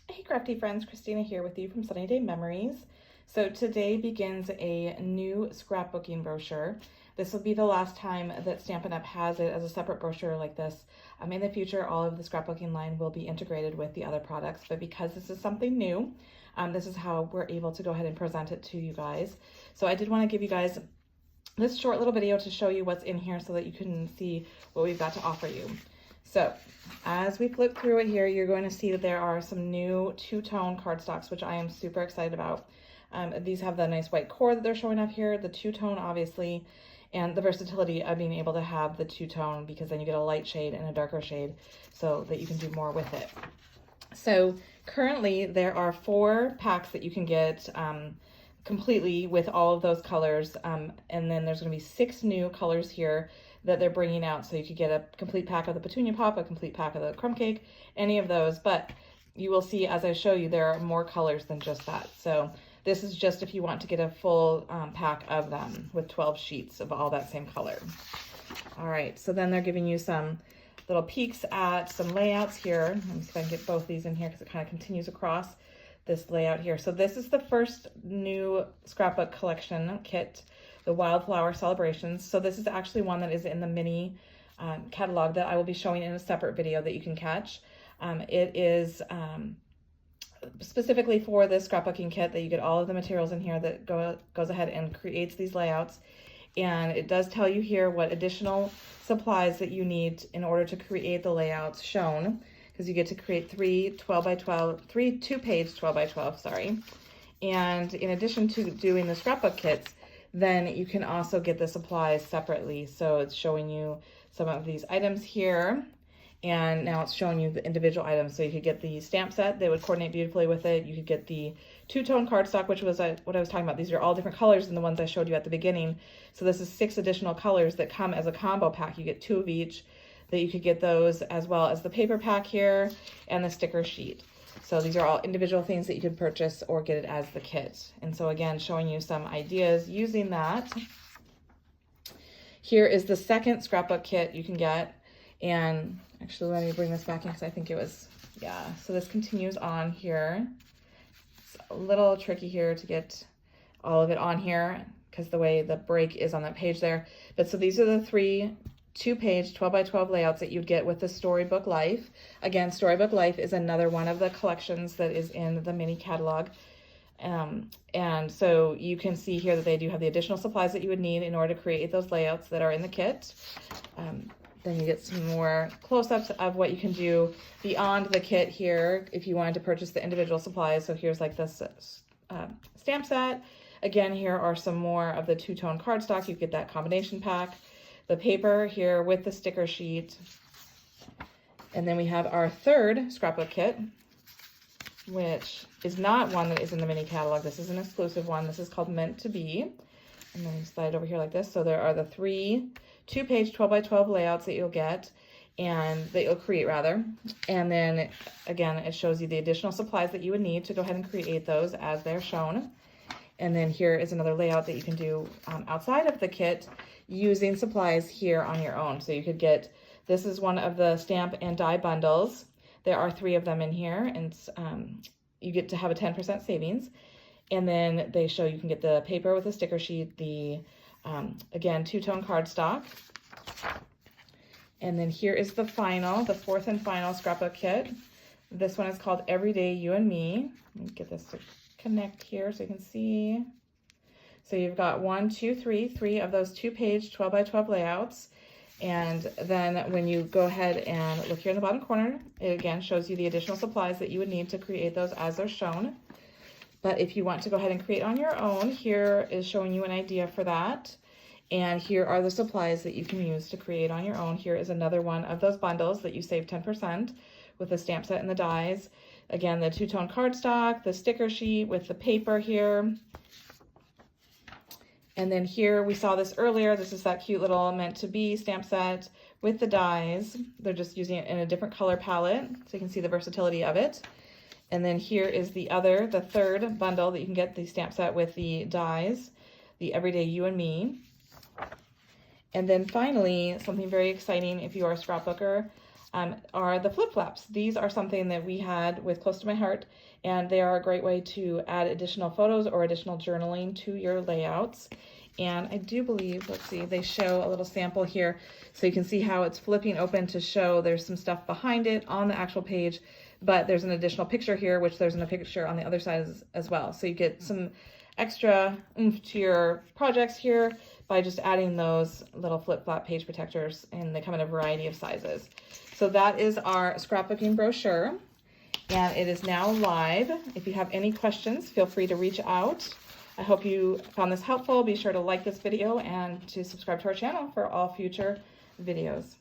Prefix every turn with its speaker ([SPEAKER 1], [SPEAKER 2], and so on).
[SPEAKER 1] Hey crafty friends, Christina here with you from Sunny Day Memories. So today begins a new scrapbooking brochure. This will be the last time that Stampin' Up! Has it as a separate brochure like this. In the future, all of the scrapbooking line will be integrated with the other products, but because this is something new, this is how we're able to go ahead and present it to you guys. So I did want to give you guys this short little video to show you what's in here so that you can see what we've got to offer you. So as we flip through it here, you're going to see that there are some new two-tone cardstocks, which I am super excited about. These have the nice white core that they're showing up here, the two-tone obviously, and the versatility of being able to have the two-tone because then you get a light shade and a darker shade so that you can do more with it. So currently there are 4 packs that you can get completely with all of those colors, and then there's going to be 6 new colors here that they're bringing out, so you could get a complete pack of the Petunia Pop, a complete pack of the Crumb Cake, any of those, but you will see as I show you there are more colors than just that. So this is just if you want to get a full pack of them with 12 sheets of all that same color. All right, so then they're giving you some little peeks at some layouts here. Let me see if I can get both these in here because it kind of continues across this layout here. So this is the first new scrapbook collection kit, the Wildflower Celebrations. So this is actually one that is in the mini catalog that I will be showing in a separate video that you can catch. It is specifically for this scrapbooking kit that you get all of the materials in here that goes ahead and creates these layouts. And it does tell you here what additional supplies that you need in order to create the layouts shown, because you get to create 3 2-page 12 by 12, sorry. And in addition to doing the scrapbook kits, then you can also get the supplies separately. So it's showing you some of these items here, and now it's showing you the individual items. So you could get the stamp set that would coordinate beautifully with it. You could get the two-tone cardstock, which was what I was talking about. These are all different colors than the ones I showed you at the beginning. So this is 6 additional colors that come as a combo pack. You get 2 of each, that you could get those, as well as the paper pack here and the sticker sheet. So these are all individual things that you could purchase or get it as the kit. And so again, showing you some ideas using that. Here is the second scrapbook kit you can get. And actually, let me bring this back in because I think it was, yeah. So this continues on here. It's a little tricky here to get all of it on here because the way the break is on that page there. But so these are the 3 2-page 12 by 12 layouts that you'd get with the Storybook Life. Again, Storybook Life is another one of the collections that is in the mini catalog. And so you can see here that they do have the additional supplies that you would need in order to create those layouts that are in the kit. Then you get some more close-ups of what you can do beyond the kit here if you wanted to purchase the individual supplies. So here's like this stamp set. Again, here are some more of the two-tone cardstock. You get that combination pack. The paper here with the sticker sheet. And then we have our third scrapbook kit, which is not one that is in the mini catalog. This is an exclusive one. This is called Meant to Be. And then you slide over here like this. So there are the 3 2-page 12 by 12 layouts that you'll get, and that you'll create rather. And then again, it shows you the additional supplies that you would need to go ahead and create those as they're shown. And then here is another layout that you can do outside of the kit using supplies here on your own. So you could get, this is one of the stamp and die bundles. There are 3 of them in here, and you get to have a 10% savings. And then they show you can get the paper with a sticker sheet, the, again, two-tone cardstock. And then here is the final, the 4th and final scrapbook kit. This one is called Everyday You and Me. Let me get this to connect here so you can see. So you've got 1, 2, 3 of those 2-page 12 by 12 layouts. And then when you go ahead and look here in the bottom corner, it again shows you the additional supplies that you would need to create those as they're shown. But if you want to go ahead and create on your own, here is showing you an idea for that. And here are the supplies that you can use to create on your own. Here is another one of those bundles that you save 10% with the stamp set and the dies. Again, the two-tone cardstock, the sticker sheet with the paper here. And then here, we saw this earlier. This is that cute little Meant to Be stamp set with the dies. They're just using it in a different color palette, so you can see the versatility of it. And then here is the 3rd bundle that you can get, the stamp set with the dies, the Everyday You and Me. And then finally, something very exciting if you are a scrapbooker, are the flip flaps. These are something that we had with Close to My Heart, and they are a great way to add additional photos or additional journaling to your layouts. And I do believe, let's see, they show a little sample here, so you can see how it's flipping open to show there's some stuff behind it on the actual page, but there's an additional picture here, which there's a picture on the other side as well. So you get some extra oomph to your projects here by just adding those little flip-flop page protectors, and they come in a variety of sizes. So that is our scrapbooking brochure, and it is now live. If you have any questions, feel free to reach out. I hope you found this helpful. Be sure to like this video and to subscribe to our channel for all future videos.